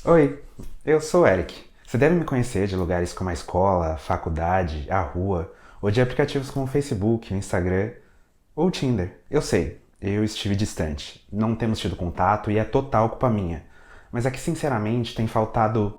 Oi, eu sou o Eric. Você deve me conhecer de lugares como a escola, faculdade, a rua, ou de aplicativos como o Facebook, o Instagram ou o Tinder. Eu sei, eu estive distante, não temos tido contato e é total culpa minha. Mas aqui, sinceramente, tem faltado.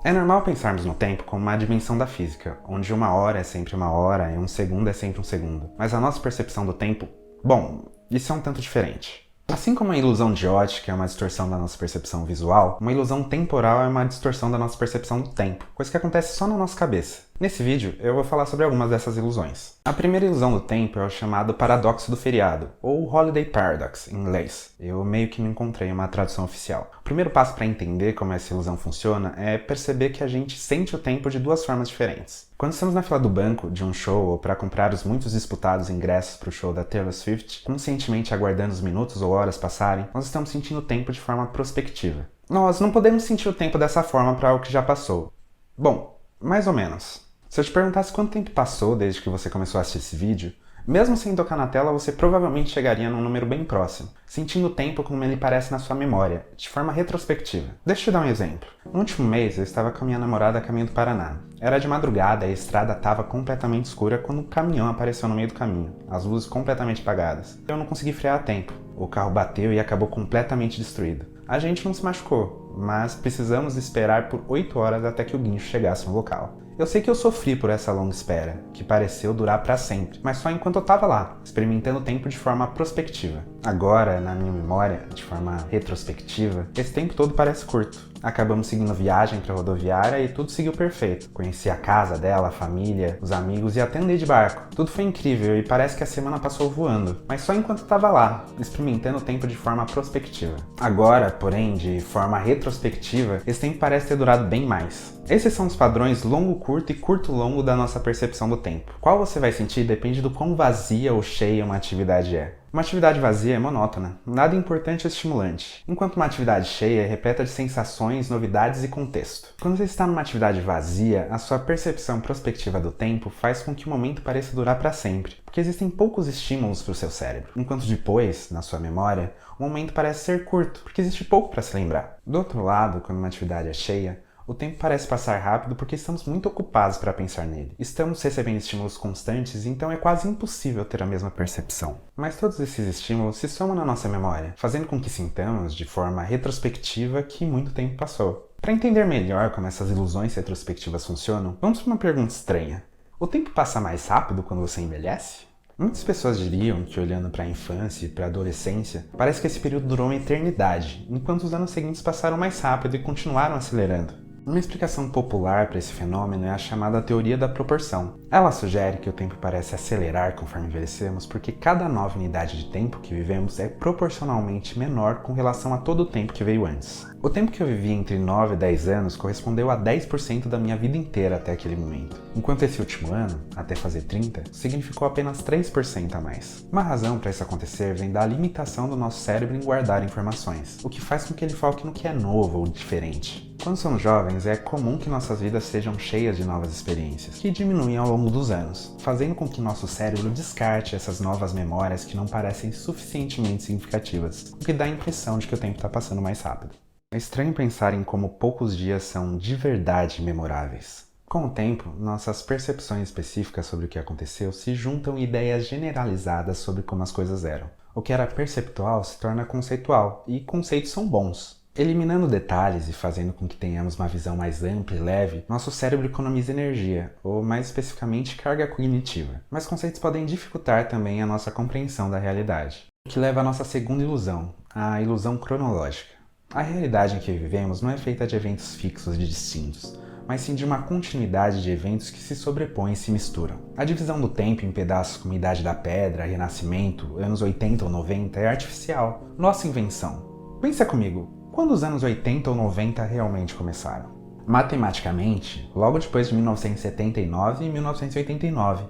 É normal pensarmos no tempo como uma dimensão da física, onde uma hora é sempre uma hora e um segundo é sempre um segundo. Mas a nossa percepção do tempo, bom, isso é um tanto diferente. Assim como a ilusão de ótica é uma distorção da nossa percepção visual, uma ilusão temporal é uma distorção da nossa percepção do tempo, coisa que acontece só na nossa cabeça. Nesse vídeo, eu vou falar sobre algumas dessas ilusões. A primeira ilusão do tempo é o chamado paradoxo do feriado, ou Holiday Paradox, em inglês. Eu meio que não encontrei uma tradução oficial. O primeiro passo para entender como essa ilusão funciona é perceber que a gente sente o tempo de duas formas diferentes. Quando estamos na fila do banco de um show ou para comprar os muitos disputados ingressos para o show da Taylor Swift, conscientemente aguardando os minutos ou horas passarem, nós estamos sentindo o tempo de forma prospectiva. Nós não podemos sentir o tempo dessa forma para o que já passou. Bom, mais ou menos. Se eu te perguntasse quanto tempo passou desde que você começou a assistir esse vídeo, mesmo sem tocar na tela, você provavelmente chegaria num número bem próximo, sentindo o tempo como ele parece na sua memória, de forma retrospectiva. Deixa eu te dar um exemplo. No último mês, eu estava com a minha namorada a caminho do Paraná. Era de madrugada e a estrada estava completamente escura quando um caminhão apareceu no meio do caminho, as luzes completamente apagadas. Eu não consegui frear a tempo. O carro bateu e acabou completamente destruído. A gente não se machucou, mas precisamos esperar por 8 horas até que o guincho chegasse no local. Eu sei que eu sofri por essa longa espera, que pareceu durar para sempre, mas só enquanto eu estava lá, experimentando o tempo de forma prospectiva. Agora, na minha memória, de forma retrospectiva, esse tempo todo parece curto. Acabamos seguindo viagem para a rodoviária e tudo seguiu perfeito. Conheci a casa dela, a família, os amigos e até andei de barco. Tudo foi incrível e parece que a semana passou voando, mas só enquanto estava lá, experimentando o tempo de forma prospectiva. Agora, porém, de forma retrospectiva, esse tempo parece ter durado bem mais. Esses são os padrões longo-curto e curto-longo da nossa percepção do tempo. Qual você vai sentir depende do quão vazia ou cheia uma atividade é. Uma atividade vazia é monótona, nada importante ou estimulante, enquanto uma atividade cheia é repleta de sensações, novidades e contexto. Quando você está numa atividade vazia, a sua percepção prospectiva do tempo faz com que o momento pareça durar para sempre, porque existem poucos estímulos para o seu cérebro, enquanto depois, na sua memória, o momento parece ser curto, porque existe pouco para se lembrar. Do outro lado, quando uma atividade é cheia, o tempo parece passar rápido porque estamos muito ocupados para pensar nele. Estamos recebendo estímulos constantes, então é quase impossível ter a mesma percepção. Mas todos esses estímulos se somam na nossa memória, fazendo com que sintamos, de forma retrospectiva, que muito tempo passou. Para entender melhor como essas ilusões retrospectivas funcionam, vamos para uma pergunta estranha. O tempo passa mais rápido quando você envelhece? Muitas pessoas diriam que, olhando para a infância e para a adolescência, parece que esse período durou uma eternidade, enquanto os anos seguintes passaram mais rápido e continuaram acelerando. Uma explicação popular para esse fenômeno é a chamada teoria da proporção. Ela sugere que o tempo parece acelerar conforme envelhecemos porque cada nova unidade de tempo que vivemos é proporcionalmente menor com relação a todo o tempo que veio antes. O tempo que eu vivi entre 9 e 10 anos correspondeu a 10% da minha vida inteira até aquele momento, enquanto esse último ano, até fazer 30, significou apenas 3% a mais. Uma razão para isso acontecer vem da limitação do nosso cérebro em guardar informações, o que faz com que ele foque no que é novo ou diferente. Quando somos jovens, é comum que nossas vidas sejam cheias de novas experiências, que diminuem ao longo dos anos, fazendo com que nosso cérebro descarte essas novas memórias que não parecem suficientemente significativas, o que dá a impressão de que o tempo está passando mais rápido. É estranho pensar em como poucos dias são de verdade memoráveis. Com o tempo, nossas percepções específicas sobre o que aconteceu se juntam em ideias generalizadas sobre como as coisas eram. O que era perceptual se torna conceitual, e conceitos são bons. Eliminando detalhes e fazendo com que tenhamos uma visão mais ampla e leve, nosso cérebro economiza energia, ou mais especificamente carga cognitiva. Mas conceitos podem dificultar também a nossa compreensão da realidade. O que leva à nossa segunda ilusão, a ilusão cronológica. A realidade em que vivemos não é feita de eventos fixos e distintos, mas sim de uma continuidade de eventos que se sobrepõem e se misturam. A divisão do tempo em pedaços como Idade da Pedra, Renascimento, anos 80 ou 90 é artificial, nossa invenção. Pensa comigo, quando os anos 80 ou 90 realmente começaram? Matematicamente, logo depois de 1979 e 1989,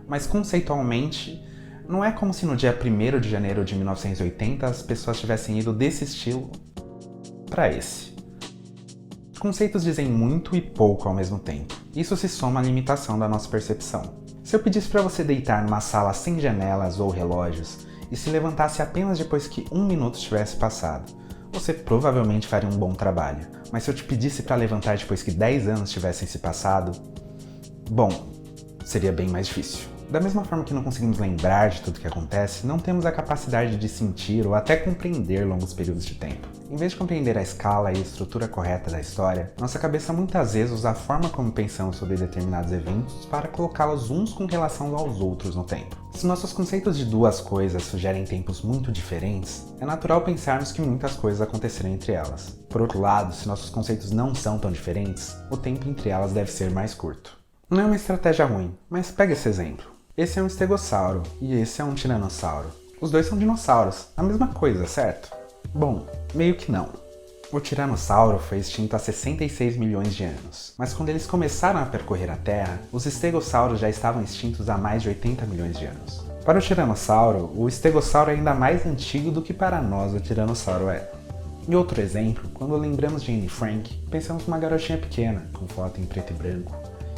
mas conceitualmente, não é como se no dia 1º de janeiro de 1980 as pessoas tivessem ido desse estilo para esse. Os conceitos dizem muito e pouco ao mesmo tempo. Isso se soma à limitação da nossa percepção. Se eu pedisse para você deitar numa sala sem janelas ou relógios e se levantasse apenas depois que 1 minuto tivesse passado, você provavelmente faria um bom trabalho. Mas se eu te pedisse para levantar depois que 10 anos tivessem se passado, bom, seria bem mais difícil. Da mesma forma que não conseguimos lembrar de tudo que acontece, não temos a capacidade de sentir ou até compreender longos períodos de tempo. Em vez de compreender a escala e a estrutura correta da história, nossa cabeça muitas vezes usa a forma como pensamos sobre determinados eventos para colocá-los uns com relação aos outros no tempo. Se nossos conceitos de duas coisas sugerem tempos muito diferentes, é natural pensarmos que muitas coisas aconteceram entre elas. Por outro lado, se nossos conceitos não são tão diferentes, o tempo entre elas deve ser mais curto. Não é uma estratégia ruim, mas pega esse exemplo. Esse é um estegossauro e esse é um tiranossauro. Os dois são dinossauros, a mesma coisa, certo? Bom, meio que não. O tiranossauro foi extinto há 66 milhões de anos, mas quando eles começaram a percorrer a Terra, os estegossauros já estavam extintos há mais de 80 milhões de anos. Para o tiranossauro, o estegossauro é ainda mais antigo do que para nós o tiranossauro é. E outro exemplo, quando lembramos de Anne Frank, pensamos numa garotinha pequena, com foto em preto e branco.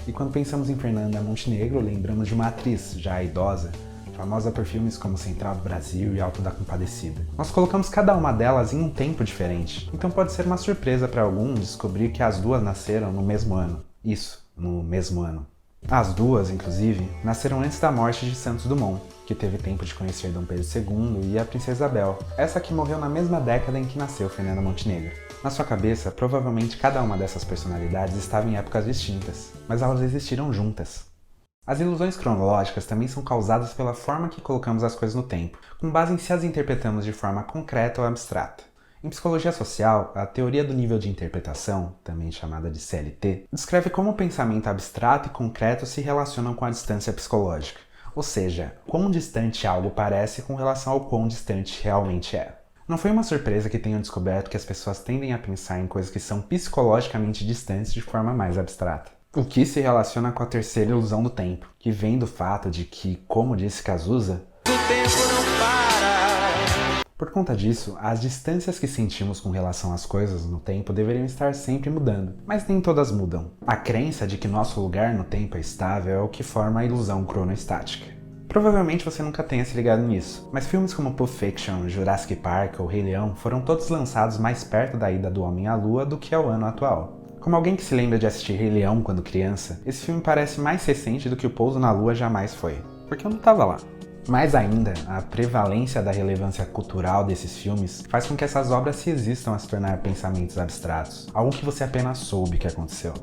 E quando pensamos em Fernanda Montenegro, lembramos de uma atriz, já idosa, famosa por filmes como Central do Brasil e Alto da Compadecida. Nós colocamos cada uma delas em um tempo diferente, então pode ser uma surpresa para alguns descobrir que as duas nasceram no mesmo ano. Isso, no mesmo ano. As duas, inclusive, nasceram antes da morte de Santos Dumont, que teve tempo de conhecer Dom Pedro II e a Princesa Isabel, essa que morreu na mesma década em que nasceu Fernanda Montenegro. Na sua cabeça, provavelmente cada uma dessas personalidades estava em épocas distintas, mas elas existiram juntas. As ilusões cronológicas também são causadas pela forma que colocamos as coisas no tempo, com base em se as interpretamos de forma concreta ou abstrata. Em psicologia social, a teoria do nível de interpretação, também chamada de CLT, descreve como o pensamento abstrato e concreto se relacionam com a distância psicológica, ou seja, quão distante algo parece com relação ao quão distante realmente é. Não foi uma surpresa que tenham descoberto que as pessoas tendem a pensar em coisas que são psicologicamente distantes de forma mais abstrata. O que se relaciona com a terceira ilusão do tempo, que vem do fato de que, como disse Cazuza, o tempo não para. Por conta disso, as distâncias que sentimos com relação às coisas no tempo deveriam estar sempre mudando, mas nem todas mudam. A crença de que nosso lugar no tempo é estável é o que forma a ilusão cronoestática. Provavelmente você nunca tenha se ligado nisso, mas filmes como Pulp Fiction, Jurassic Park ou Rei Leão foram todos lançados mais perto da ida do homem à lua do que ao ano atual. Como alguém que se lembra de assistir Rei Leão quando criança, esse filme parece mais recente do que o pouso na lua jamais foi, porque eu não estava lá. Mais ainda, a prevalência da relevância cultural desses filmes faz com que essas obras se existam a se tornar pensamentos abstratos, algo que você apenas soube que aconteceu.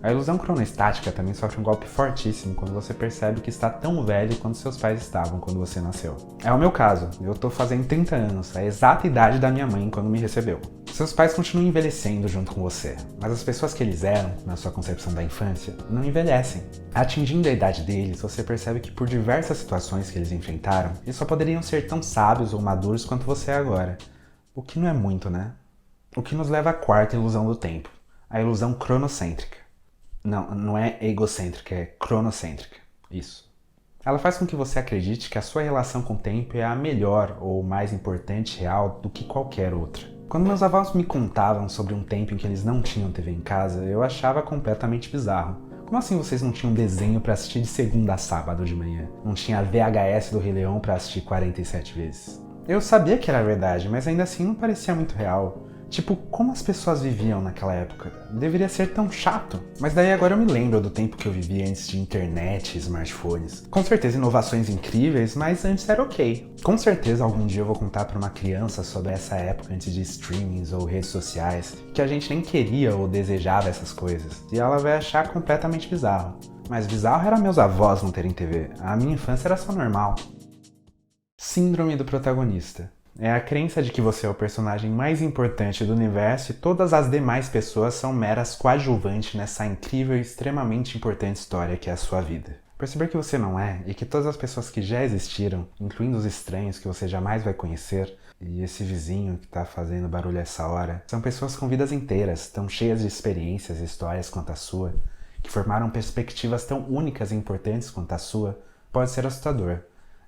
A ilusão cronoestática também sofre um golpe fortíssimo quando você percebe que está tão velho quanto seus pais estavam quando você nasceu. É o meu caso, eu tô fazendo 30 anos, a exata idade da minha mãe quando me recebeu. Seus pais continuam envelhecendo junto com você, mas as pessoas que eles eram, na sua concepção da infância, não envelhecem. Atingindo a idade deles, você percebe que por diversas situações que eles enfrentaram, eles só poderiam ser tão sábios ou maduros quanto você é agora. O que não é muito, né? O que nos leva à quarta ilusão do tempo, a ilusão cronocêntrica. Não é egocêntrica, é cronocêntrica. Isso. Ela faz com que você acredite que a sua relação com o tempo é a melhor ou mais importante real do que qualquer outra. Quando meus avós me contavam sobre um tempo em que eles não tinham TV em casa, eu achava completamente bizarro. Como assim vocês não tinham desenho pra assistir de segunda a sábado de manhã? Não tinha VHS do Rei Leão pra assistir 47 vezes? Eu sabia que era verdade, mas ainda assim não parecia muito real. Tipo, como as pessoas viviam naquela época? Deveria ser tão chato. Mas daí agora eu me lembro do tempo que eu vivia antes de internet e smartphones. Com certeza inovações incríveis, mas antes era ok. Com certeza algum dia eu vou contar pra uma criança sobre essa época antes de streamings ou redes sociais, que a gente nem queria ou desejava essas coisas. E ela vai achar completamente bizarro. Mas bizarro era meus avós não terem TV. A minha infância era só normal. Síndrome do protagonista. É a crença de que você é o personagem mais importante do universo e todas as demais pessoas são meras coadjuvantes nessa incrível e extremamente importante história que é a sua vida. Perceber que você não é e que todas as pessoas que já existiram, incluindo os estranhos que você jamais vai conhecer, e esse vizinho que tá fazendo barulho essa hora, são pessoas com vidas inteiras, tão cheias de experiências e histórias quanto a sua, que formaram perspectivas tão únicas e importantes quanto a sua, pode ser assustador.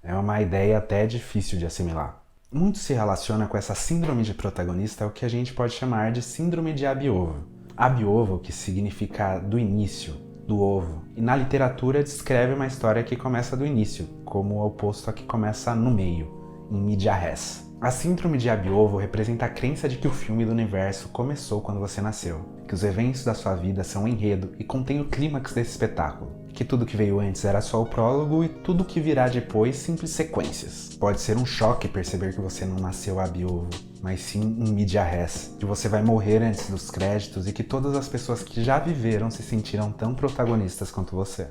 É uma ideia até difícil de assimilar. Muito se relaciona com essa síndrome de protagonista, o que a gente pode chamar de síndrome de ab-ovo. Ab-ovo, que significa do início, do ovo, e na literatura descreve uma história que começa do início, como o oposto a que começa no meio. in media res. A síndrome de Abiovo representa a crença de que o filme do universo começou quando você nasceu, que os eventos da sua vida são um enredo e contêm o clímax desse espetáculo, que tudo que veio antes era só o prólogo e tudo que virá depois simples sequências. Pode ser um choque perceber que você não nasceu Abiovo, mas sim em media res, que você vai morrer antes dos créditos e que todas as pessoas que já viveram se sentiram tão protagonistas quanto você.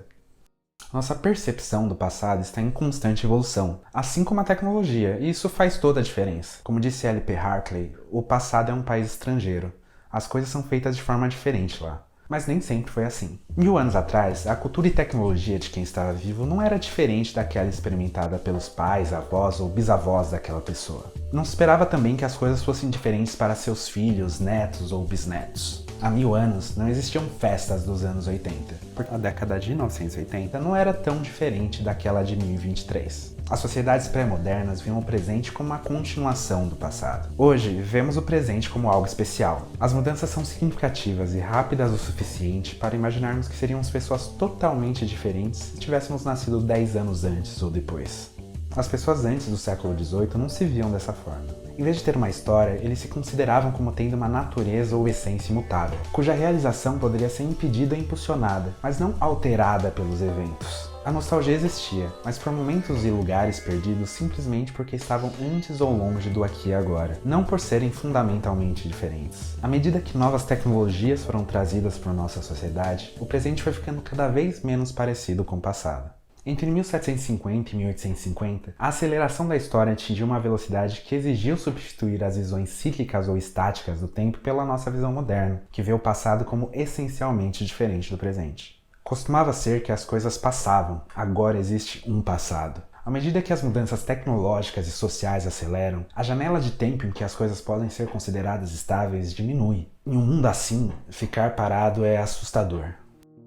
Nossa percepção do passado está em constante evolução, assim como a tecnologia, e isso faz toda a diferença. Como disse L.P. Hartley, o passado é um país estrangeiro. As coisas são feitas de forma diferente lá. Mas nem sempre foi assim. 1000 anos atrás, a cultura e tecnologia de quem estava vivo não era diferente daquela experimentada pelos pais, avós ou bisavós daquela pessoa. Não se esperava também que as coisas fossem diferentes para seus filhos, netos ou bisnetos. Há 1000 anos, não existiam festas dos anos 80, porque a década de 1980 não era tão diferente daquela de 1023. As sociedades pré-modernas viam o presente como uma continuação do passado. Hoje, vemos o presente como algo especial. As mudanças são significativas e rápidas o suficiente para imaginarmos que seríamos pessoas totalmente diferentes se tivéssemos nascido 10 anos antes ou depois. As pessoas antes do século XVIII não se viam dessa forma. Em vez de ter uma história, eles se consideravam como tendo uma natureza ou essência imutável, cuja realização poderia ser impedida ou impulsionada, mas não alterada pelos eventos. A nostalgia existia, mas por momentos e lugares perdidos simplesmente porque estavam antes ou longe do aqui e agora, não por serem fundamentalmente diferentes. À medida que novas tecnologias foram trazidas para nossa sociedade, o presente foi ficando cada vez menos parecido com o passado. Entre 1750 e 1850, a aceleração da história atingiu uma velocidade que exigiu substituir as visões cíclicas ou estáticas do tempo pela nossa visão moderna, que vê o passado como essencialmente diferente do presente. Costumava ser que as coisas passavam, agora existe um passado. À medida que as mudanças tecnológicas e sociais aceleram, a janela de tempo em que as coisas podem ser consideradas estáveis diminui. Em um mundo assim, ficar parado é assustador.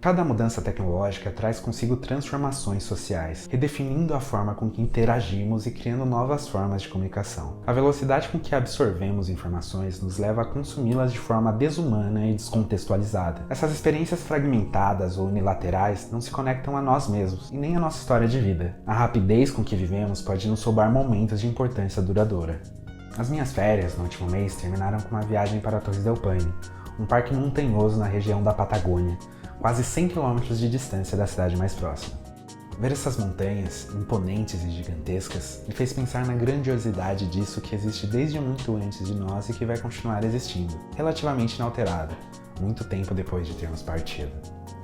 Cada mudança tecnológica traz consigo transformações sociais, redefinindo a forma com que interagimos e criando novas formas de comunicação. A velocidade com que absorvemos informações nos leva a consumi-las de forma desumana e descontextualizada. Essas experiências fragmentadas ou unilaterais não se conectam a nós mesmos e nem à nossa história de vida. A rapidez com que vivemos pode nos roubar momentos de importância duradoura. As minhas férias no último mês terminaram com uma viagem para Torres del Paine, um parque montanhoso na região da Patagônia, quase 100 km de distância da cidade mais próxima. Ver essas montanhas, imponentes e gigantescas, me fez pensar na grandiosidade disso que existe desde muito antes de nós e que vai continuar existindo, relativamente inalterado, muito tempo depois de termos partido.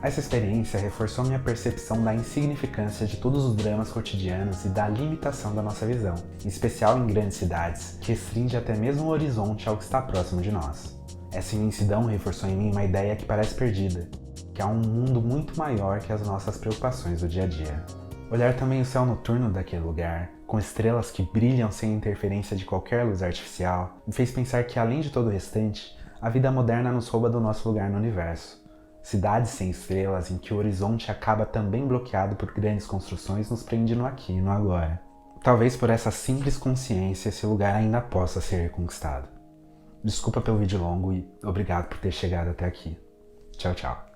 Essa experiência reforçou minha percepção da insignificância de todos os dramas cotidianos e da limitação da nossa visão, em especial em grandes cidades, que restringe até mesmo o horizonte ao que está próximo de nós. Essa imensidão reforçou em mim uma ideia que parece perdida, que há um mundo muito maior que as nossas preocupações do dia a dia. Olhar também o céu noturno daquele lugar, com estrelas que brilham sem interferência de qualquer luz artificial, me fez pensar que, além de todo o restante, a vida moderna nos rouba do nosso lugar no universo. Cidades sem estrelas, em que o horizonte acaba também bloqueado por grandes construções, nos prende no aqui e no agora. Talvez por essa simples consciência esse lugar ainda possa ser reconquistado. Desculpa pelo vídeo longo e obrigado por ter chegado até aqui. Tchau, tchau.